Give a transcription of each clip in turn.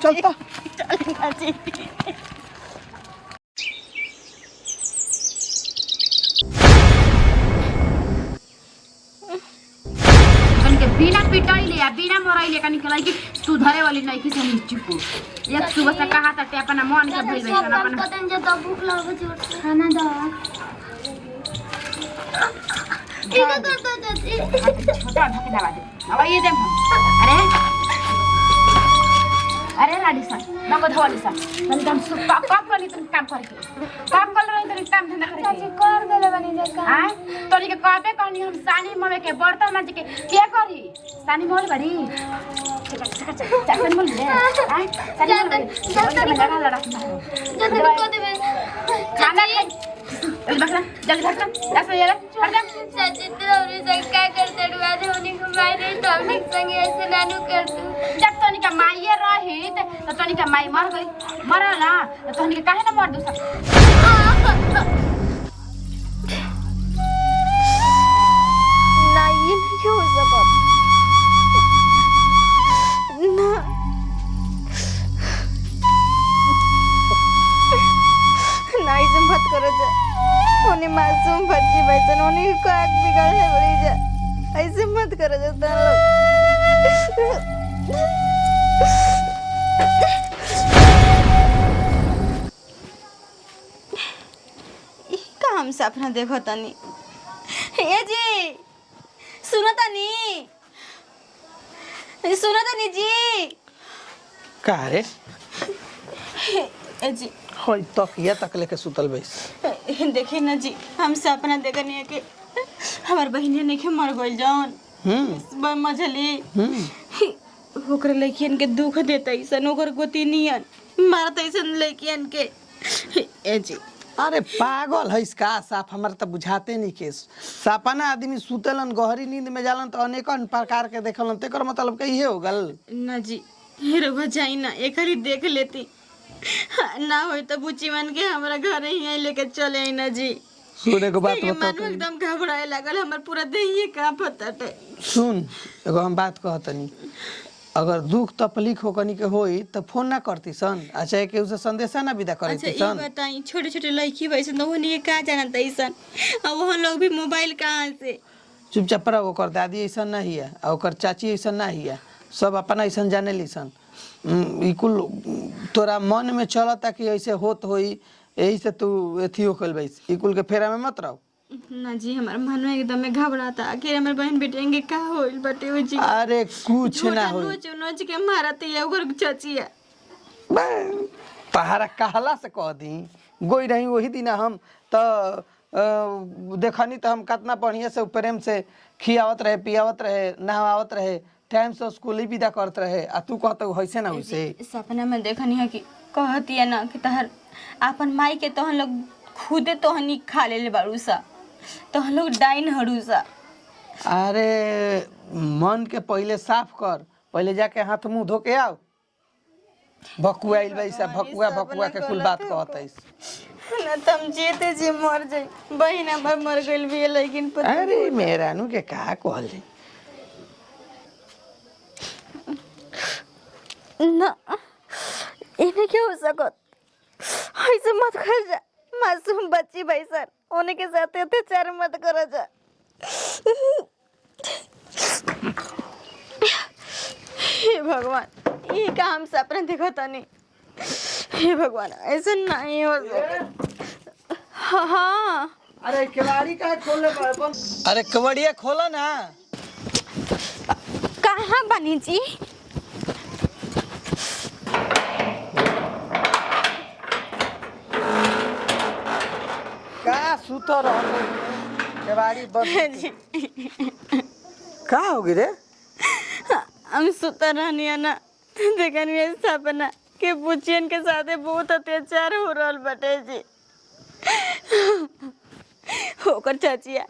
चलता बिना पिटाइले या बिना मराइले का निकलाई कि सुधरे वाली नहीं कि सही चुप एक सुबह से कहा था ते अपना मन के भइल बैठन अपना पतन जे तो भूख लागो छ खाना दो ठीक कर दो चाची छोटा ढके दबा दे अब ये दे अरे राडी सा नंबर धवाली सा हम सुपा कब करनी तुम काम करके काम कर रही तुम काम धंधा करके चाची कर देले बनी जे का हां तोरी के कहबे कहनी हम सानी मवे के बर्तन मांज के के करी सानी मोल बड़ी चाचन मोल दे हां सानी मोल लड़ा लड़ा जल्दी को देबे खाना जल्दी भाग जा ये हट जा चाची तोरी से का करते डुआ दे उनी को मारे तो हमने संगे ऐसे नानू कर दू जब तोनी का माईए रही तो तोनी का माई मर गई मरला तो तोनी के काहे ना मर दू नहीं नहीं हो सकत ना नहीं से मत करो जा उन्हें मासूम बच्ची बैठन उन्हें को आग बिगड़ है बड़ी जा ऐसे मत करो जा तुम लोग काम से अपना देखो तनी ए जी सुनो तनी जी का रे ए जी होय तकिया तक लेके सुतल बैस देखिए ना जी हम सपना देखनी है कि हमार बहिनी नहीं मर गई जौन मझली ओकर लड़कियन के दुख देता ऐसन ओकर गोती नियन मारता ऐसन लड़कियन के ए जी अरे पागल है इसका साफ हमारे तो बुझाते नहीं के सपना आदमी सुतलन गहरी नींद में जालन तो अनेकन प्रकार के देखलन तेकर मतलब कहिए हो गल ना जी रुक जाई ना एक ही देख लेती ना होई तो बुच्ची मन के हमरा घर ही लेके चले आई ना जी सुने को बात बता मन एकदम घबराए लागल हमर पूरा देह का पताटे सुन एगो हम बात कहतनी अगर दुख तकलीफ होकनी के होई तो फोन ना करती सन अच्छा के उसे संदेशा ना विदा करती सन अच्छा ये बताई छोटे छोटे लड़की वैसे तो नहीं का जानता ऐसा अब वो लोग भी मोबाइल कहाँ से चुपचाप रहो ओकर दादी ऐसा ना हिया और ओकर चाची ऐसा ना हिया सब अपना ऐसा जाने ली सन कुल तोरा मन में चलता कि ऐसे होत होई यही से तू एथी होकल बैस कुल के फेरा में मत रहो ना जी हमारा मन एकदम में घबराता आखिर हमारे बहन बेटेंगे का होइल बटे हो जी अरे कुछ ना होई नोच नोच के मारते ये ओकर चाचिया पहाड़ा कहला से कह दी गोई रही वही दिन हम तो देखनी तो हम कितना बढ़िया से प्रेम से खियावत रहे पियावत रहे नहवावत रहे टाइम से स्कूल ही विदा करत रहे आ तू कहत वैसे ना वैसे सपना में देखनी है कि कहती है ना कि तहर अपन माई के तोहन लोग खुदे तोहनी खा ले बारूसा तोहन लोग डाइन हरूसा अरे मन के पहले साफ कर पहले जाके हाथ मुंह धो के आओ भकुआ आइल बैसा भकुआ के कुल बात कहत है ना तुम जीते जी मर जाई बहिन हमर मर गइल भी लेकिन अरे मेरा नु के का कहल जी ना इन्हें क्या हो सकत ऐसे मत कर जा मासूम बच्ची भैसन उन्हीं के साथ अत्याचार मत करो जा हे भगवान ये का हम सपना देखो तनी हे भगवान ऐसा नहीं हो हाँ हाँ अरे केवाड़ी का खोले अरे कवड़िया खोला ना कहाँ बनी जी का सुतर केवाड़ी बंद का होगी रे हम सुतर रहनी ना देखनी सपना के बुचियन के साथ बहुत अत्याचार हो रहा बटे जी होकर चाचिया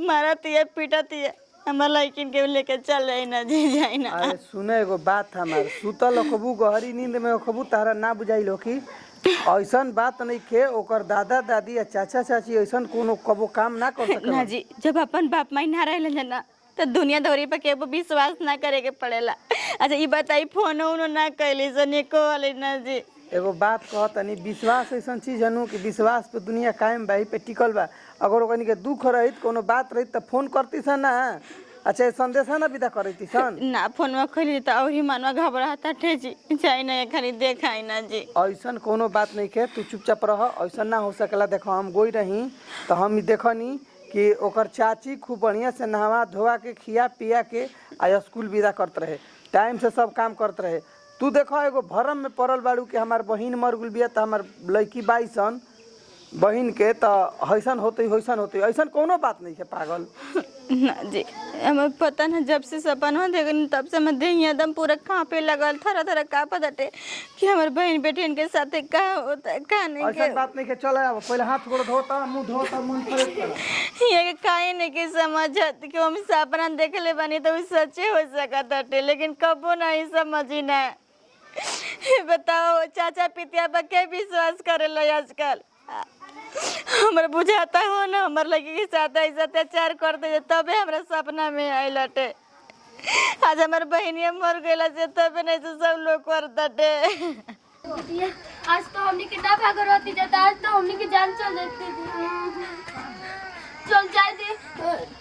मारा तिया पीटा तिया हमार लड़किन के लेके चल जाए ना जी जाए ना अरे सुने एगो बात हमार सुतल खबू गहरी नींद में खबू तारा ना बुझाइलो कि ऐसन बात नहीं के ओकर दादा दादी या चाचा चाची ऐसन कोनो कबो काम ना कर सकल ना जी जब अपन बाप माई ना रहले ना तो दुनिया दौरी पर के विश्वास ना करे के पड़ेला। अच्छा ये बताई फोन उनो ना कैली सने को वाले ना जी। एगो बात कहतनी, विश्वास ऐसा चीज है कि विश्वास पे दुनिया कायम बा, पे टिकल बा। अगर ओकनी के दुख रही कोनो बात रही तो फोन करती सन ना। अच्छा संदेशा ना विदा करती सन ना फोन में खोली तो और ही मनवा घबराता ठे जी, चाहे ना खाली देखाई ना जी। ऐसा कोनो बात नहीं के, तू चुपचाप रह। ऐसा ना हो सकला। देखो हम गोई रही तो हम ही देखनी कि ओकर चाची खूब बढ़िया से नहवा धोवा के खिया पिया के आ स्कूल विदा करते रहे, टाइम से सब काम करते रहे। तू देखो एगो भरम में पड़ल बाड़ू कि हमार बहिन मर गुल बिया तो हमार लड़की बाई सन बहिन के तो हैसन होते ऐसा कोनो बात नहीं है पागल। ना जी हमें पता ना, जब से सपना देखनी तब से मैं देह एकदम पूरा कांपे लगल, थरा थरा कांपत हटे कि हमारे बहन बेटी के साथ का होता है का नहीं ऐसा बात नहीं के। चल अब पहले हाथ गोड़ धोता, मुंह धोता, मन फ्रेश कर। ये काहे नहीं के समझत कि हम सपना देखले बानी तो सच्चे हो सकत हटे, लेकिन कबो नहीं समझी ना। बताओ चाचा पितिया पर के विश्वास करेला आजकल। हमरा बुझाता हो ना हमार लड़की के साथ ऐसा अत्याचार करते तबे हमरा सपना में आइल हटे। आज हमार बहनिया मर गईला से तबे नहीं तो सब लोग करते। आज तो हमनी के ना भाग रहती जाता, आज तो हमनी के जान चल जाती। चल जाए दे,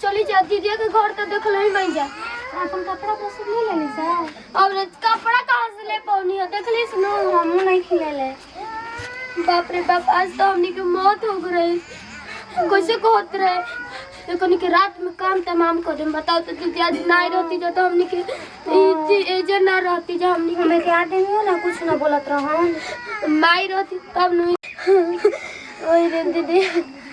चली जा दीदी के घर तो देख ले नहीं जा। अपन कपड़ा तो सब ले लेली सा। और कपड़ा कहां से ले पौनी है देख ली सुनो, हम नहीं खिले ले। बाप रे बाप, आज तो हमनी के मौत हो गई। कैसे कहत रहे लेकिन के रात में काम तमाम कर दे। बताओ तो दीदी आज ना रहती जो तो हमनी के एजे ना रहती जो हमनी हमें के आदमी हो ना कुछ ना बोलत रह। माई रहती तब नहीं। ओए रे दीदी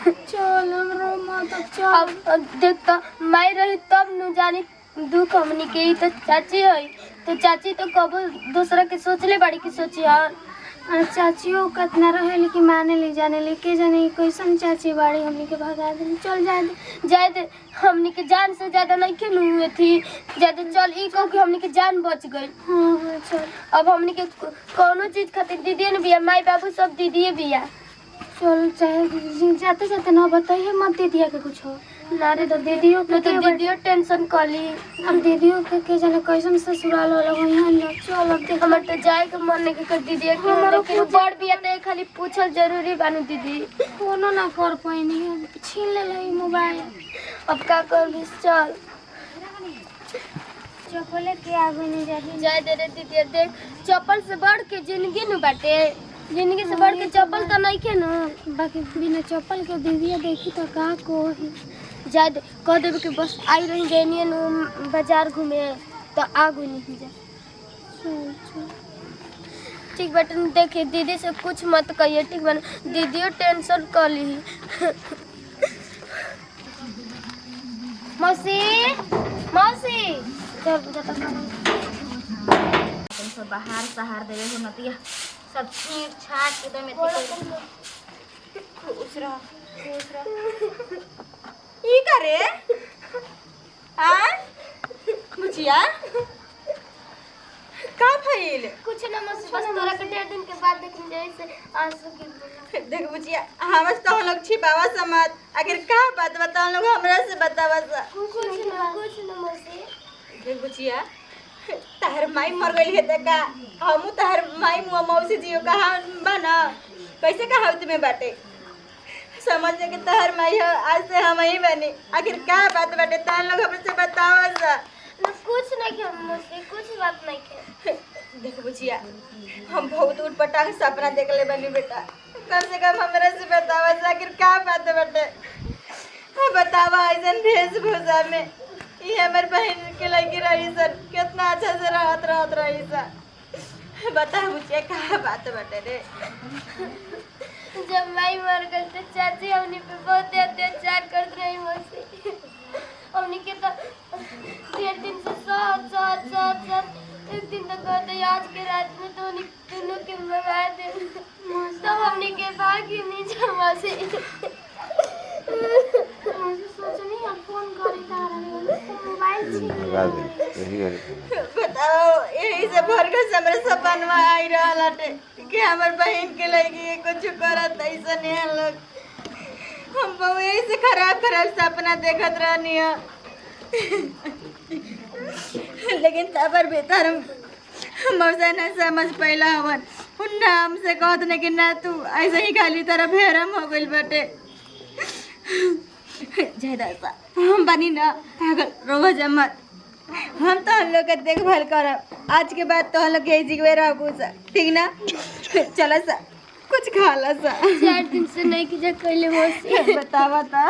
चल रो मत चल। अब देख तो माई रही तब न जानी दुख हमनी के। तो चाची है तो चाची तो कबो दूसरा के सोचले बड़ी की सोची है। चाचियों कितना रहे लेकिन माने ले जाने लेके जाने कैसन चाची बाड़ी हमनी के भगा दे। चल जाए दे हमनी के जान से ज्यादा नहीं क्यों हुए थी ज्यादा। चल ई कहो कि हमनी के जान बच गई। हाँ चल अब हमनी के कोनो चीज खातिर दीदी ने बिया, माई बाबू सब दीदी बिया। चल चाहे जाते जाते ना बताइए मत दीदिया के कुछ हो ना रे। तो दीदियों के तो दीदियों टेंशन कली। अब दीदियों के जाने कैसन ससुराल वाला हो यहाँ ना। चल अब देख हमर तो जाए के मन नहीं कर दीदी के हमरो के बड़ बिया तो खाली पूछल जरूरी बानू दीदी। कोनो ना कर पाइनी छीन ले ले मोबाइल। अब का करबी चल चप्पल के आगे नहीं जाए दे रे दीदी। देख चप्पल से बढ़ के जिंदगी न बाटे, जिंदगी से बढ़ के चप्पल तो नहीं के ना। बाकी बिना चप्पल के दीदिया देखी तो का कोही जा दे कह देवे कि बस आई रही गई बाजार घूमे तो आगू नहीं जा। ठीक बटन देखिए दीदी से कुछ मत कहिए ठीक बन, दीदियों टेंशन कर ली। मौसी मौसी चल सब बाहर सहार देवे हो नतिया सब छीट छाट के दे में खुश रह ई करे हां मुझिया का भइल। कुछ ना मौसी बस तोरा के 1.5 दिन के बाद देखने जाए से आंसू गिर। देख बुचिया हम तो लोग छिपावा समझ आखिर का बात बताओ लोग हमरा से बतावा सा। कुछ ना मौसी। देख बुचिया तहर माई मर गई है देखा हमू तहर माई मुआ मौसी जियो कहा बना कैसे कहा तुम्हें बाटे समझ के तहर माई है आज से हम ही बनी आखिर क्या बात बाटे तान लोग हमसे बताओ सा। ना कुछ नहीं के मौसी कुछ बात नहीं के। देख बुचिया हम बहुत उठपटांग सपना देख ले बनी बेटा कम से कम हमरा से बतावा सा आखिर क्या बात बाटे बतावा ऐसन वेशभूषा में ये हमारे बहन के लगी रही सर कितना अच्छा से रहत रही सर बता मुझे क्या बात बटे रे। जब माई मर गई तो चाची हमने पे बहुत अत्याचार कर रही मौसी। हमने के तो 1.5 दिन से साथ एक दिन तक कहते आज के रात में तो दोनों के मंगा दे तो हमने के भागी नहीं जमा से। सोचनी अब फोन करे तारा मोबाइल बताओ यही से भर के हमरे सपनवा आई रहल हटे कि हमर बहन के लगी कुछ करत ऐसा नहीं लोग हम बहु यही से खराब सपना देखत रहनी है लेकिन तबर बेहतर मौसा न समझ पैला हवन उन्ना हमसे कहत न कि ना तू ऐसे ही खाली तरह भेरम हो गइल बटे। जयदा सा हम बनी ना अगर रोज मत हम तो हम लोग के देखभाल करब। आज के बाद तो हम लोग के जिगवे रहबू सा, ठीक ना? चला सा कुछ खा ला सा। 4 दिन से नहीं की जग कइले मौसी। बतावा ता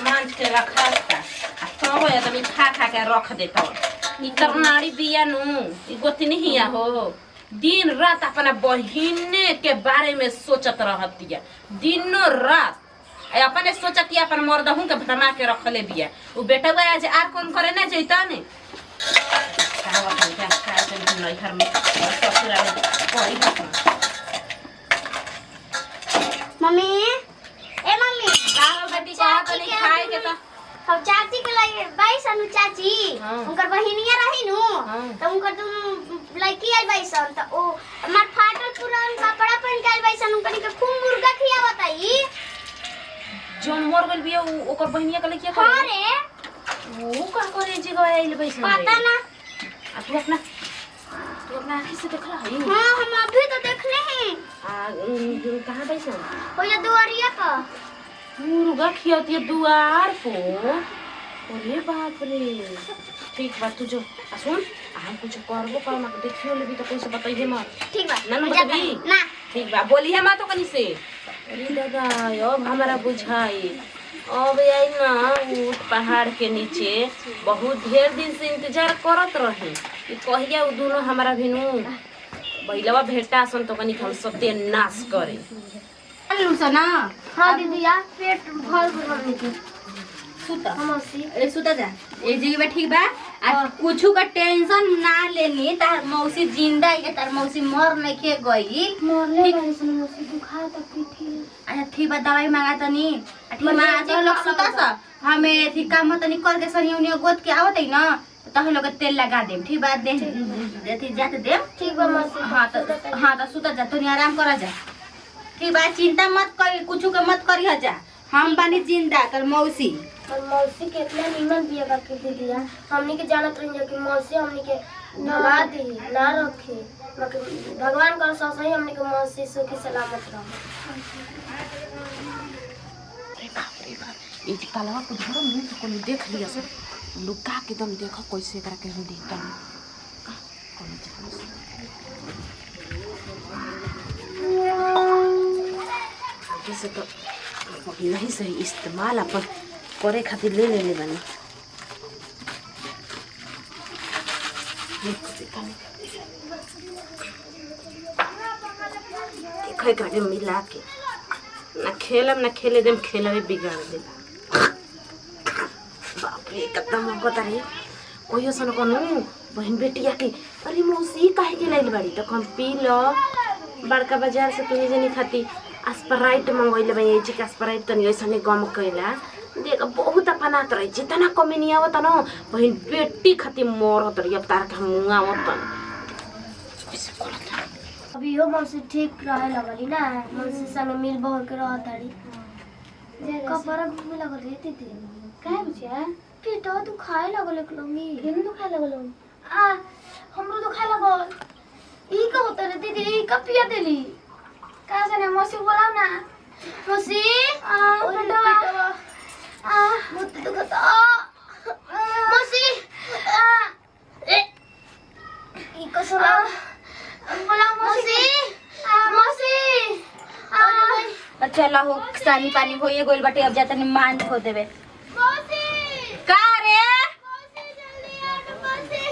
मांझ के रखा था तो हो या तो खा खा के रख देता ई तरनाड़ी बिया नु ई गोती नहीं हो दिन रात अपना बहिने के बारे में सोचत रहतिया दिनो रात अपने सोचती अपन मर्दहू के भरमा के रखले बिया उ बेटा आज आर कौन करे ना जइता ने घर में मम्मी ए मम्मी बेटी चाहत नहीं खाए के तो हम चाची के लगे बैसन चाची उनकर बहिनिया रही नु तो उनकर तुम लड़की आई बैसन तो ओ हमार फाटल पुरान कपड़ा पहन के आई बैसन उनकर के खूब मुर्गा खियावत आई जोन मर गइल बिया ओकर बहिनिया के लइकिया हां रे वो का करे जे गइल बैसन पता ना आ तू अपना आँखी से देखला है हां हम अभी तो देखले हैं कहां बैसन ओया दुआरिया पर मुर्गा खियाती दुआर को अरे बाप रे ठीक बात तू जो सुन हम कुछ करबो कर मत देखियो लेबी तो कैसे बताइए मत ठीक बा ना बताबी ना ठीक बा बोली है मां तो कनी से अरे दादा अब हमारा बुझाई अब आई ना ऊट पहाड़ के नीचे बहुत ढेर दिन से इंतजार करत रहे कि कहिया उ दोनों हमारा भिनु बैलवा भेटा सन तो कनी हम सत्य नाश करे लूसना हां दीदी यार पेट भर भर लेके सुता मौसी ए सुता जा एक जगह पे ठीक बा आ कुछु का टेंशन ना लेनी तार मौसी जिंदा है तार मौसी मर नहीं के गई मरले वाली सुन मौसी दुखा तक थी अच्छा ठीक बा दवाई मांगा तनी ठीक मां तो लोग सुता सा हमें ठीक काम तनी कर के सनी उनी गोद के आवत है ना तो हम लोग तेल लगा देम ठीक बा दे देती जाते देम ठीक बा मौसी हां तो सुता जा तनी आराम करा जा ठीक बा चिंता मत कर कुछ के मत करी जा हम बानी जिंदा कर मौसी और मौसी कितना निमन बिया का के दीदी यार हमनी के जानत रही कि मौसी हमनी के भगा दी ना रखे भगवान कर सही हमनी के मौसी सुखी सलामत रहो ई कालवा को धरो मुंह तो कोनी देख लिया सब लुका के दम देखो कैसे करा के हम देखता जैसे तो नहीं सही इस्तेमाल अपन करे खातिर ले लेले बानी देखो एकरा के मिला के ना खेलम ना खेले देम खेलवे बिगाड़ दे बाप रे कितना मौका रे कोई सन कनु बहन बेटिया के अरे मौसी काहे के लाइल बाड़ी तो कम पी लो बड़का बाजार से तू जनी खाती स्प्राइट मंगवाइले भाई जी का स्प्राइट तनी ऐसने गम कइला देख बहुत अपनात रही जितना कमी नहीं आवत न बहन बेटी खाती मरत रही अब तार के मुंगा आवत अभी यो मौसी ठीक रहे लगली ना मौसी संग मिल बहर के रहत ताड़ी कपड़ा घूमे लगल रहती थी काहे बुझिया पेटवा दुखाए लगल एकलोमी केन दुखाए लगल आ हमरो दुखाए लगल ई का होता रे दीदी ई का पिया देली का जाने मौसी बोलाओ ना मौसी आ पेटवा आ मुत दुखता मौसी आ ए ई का सोला बोलाओ मौसी मौसी आ चला हो सानी पानी होइए गोल बाटे अब जाता मान खो देबे मौसी का रे मौसी जल्दी आ ना मौसी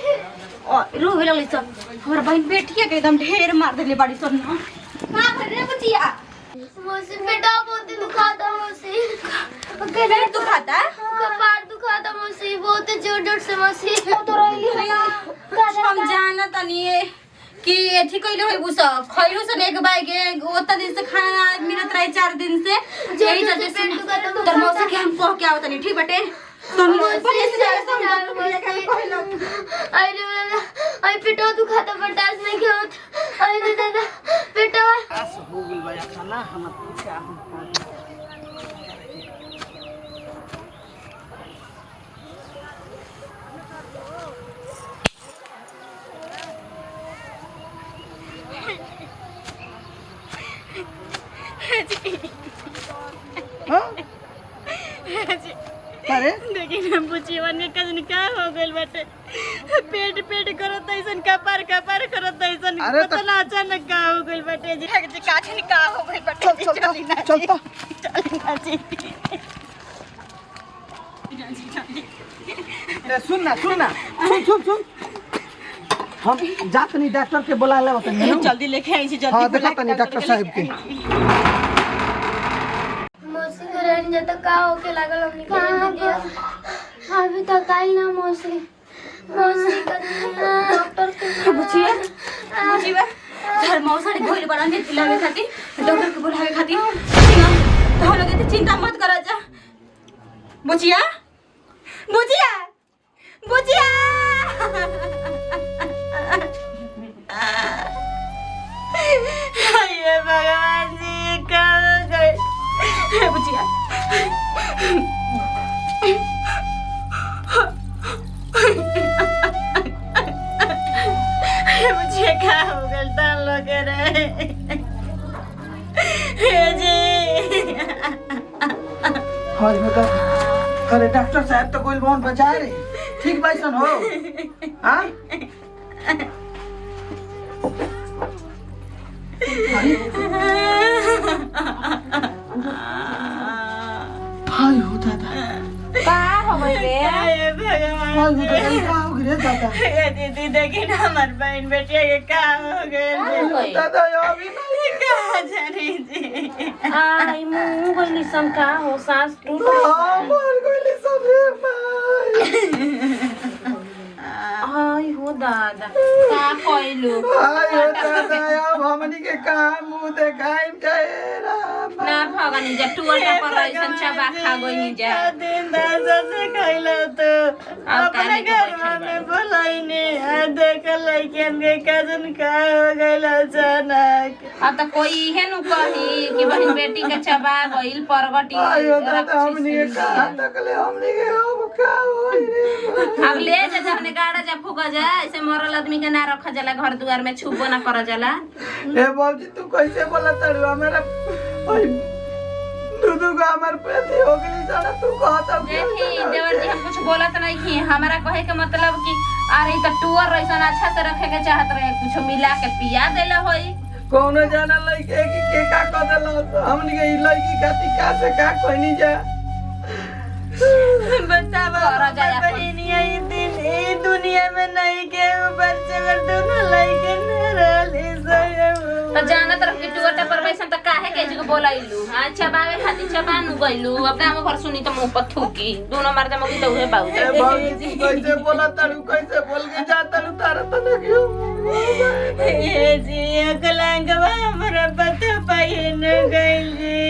ओ रोवे लगली सब हमर बहन बेटिया के एकदम ढेर मार देले बाड़ी सब ना का भरे बचिया मौसी पेटा बहुत दुखाता मौसी पेट दुखाता कपार दुखाता मौसी बहुत जोर जोर से मौसी तो रही है हम जाना तनी कि एथी कइले होई बुसा खइलो से एक बाई के ओता दिन से खाना मिलत रही 4 दिन से यही चलते पेट दुखाता तो मौसी के हम कह के आवत नहीं ठीक बटे तो बढ़िया से जाए सब डॉक्टर भैया के कहलो अरे आई पेटा दुखाता बर्दाश्त नहीं होत अरे दादा पेटा आस हो गेल बा खाना हम पूछा हम भगवान के कजन का हो गइल बाटे पेट पेट करत ऐसन कपार कपार करत ऐसन अरे पता ना अचानक का हो गइल बाटे जी काठन का हो गइल बाटे चल चलता चल जी सुन सुन हम जात नहीं डॉक्टर के बुला ले बतानी जल्दी लेके आई छी जल्दी हां देखा तनी डॉक्टर साहब के मौसी के रहने जब का होके लागल हमनी के अभी तक आई ना मौसी का डॉक्टर के बुझिया घर मौसा रे भोल बड़ा ने दिलावे खाती डॉक्टर के बुलावे खाती तो हम लोग इतनी चिंता मत करा जा बुझिया ये भगवान जी कहाँ गए बुझिया मुझे क्या हो गया तान लोग रहे जी हां बता अरे डॉक्टर साहब तो कोई लोन बचा रहे ठीक बैसन हो हां हाय हो दादा का हो गइल रे हे भगवान हाय हो दादा का हो गया दादा ये दीदी देखी ना हमार बहन बेटिया के का हो गए दादा अभी नहीं कहाँ जानी जी आई मुंह गइली सन का हो सांस टूट मर गइले सब रे माय आई हो दादा का कइलू हाय हो दादा अब हमनी के काम मुंह देखाइम जाए राम ना भगनी जा टूटा पर ऐसन चबा खा गइनी जा दिन दादा से खैला तो अपने घर में बोलाइने देख लइकन के कजन का हो गइल अचानक अब त कोई इहे नु कही कि बहन बेटी के चबा गइल परगटी हाय हो दादा हमनी के कहां तक ले हमनी के अब का होई रे अब ले जा जने गाड़ा जा फुका जा ऐसे मरल आदमी के ना रखा जाला घर दुआर में छुबो ना कर जाला ए बाबूजी तू कैसे बोला तड़ू हमारा ओए दूधू का हमार पेटी हो गई सारा तू कहता देखी देवर जी हम कुछ बोलत नहीं की हमारा कहे के मतलब कि अरे त टूअर रइसन अच्छा से रखे के चाहत रहे कुछ मिला के पिया देला होई कोनो जाना लइके कि के का क देला हमनी के ई लइकी खाती का से का कोनी जा बतावा बहनिया ई दिन ई दुनिया में नहीं के ऊपर चगर दोनों लइके न रहली त जाना तरफ की टूअर पर वैसन त काहे के जी को बोलाइलू हां चबावे खातिर चबानु गइलू अब हम घर सुनी त मुंह पर थूकी दोनों मर्द मगी त उहे बाऊ ए बाबूजी तू कैसे बोला तड़ू कैसे बोल के जा तड़ू तारा त न क्यों ये जी अकलंग हमरा पता पाई न गइल जी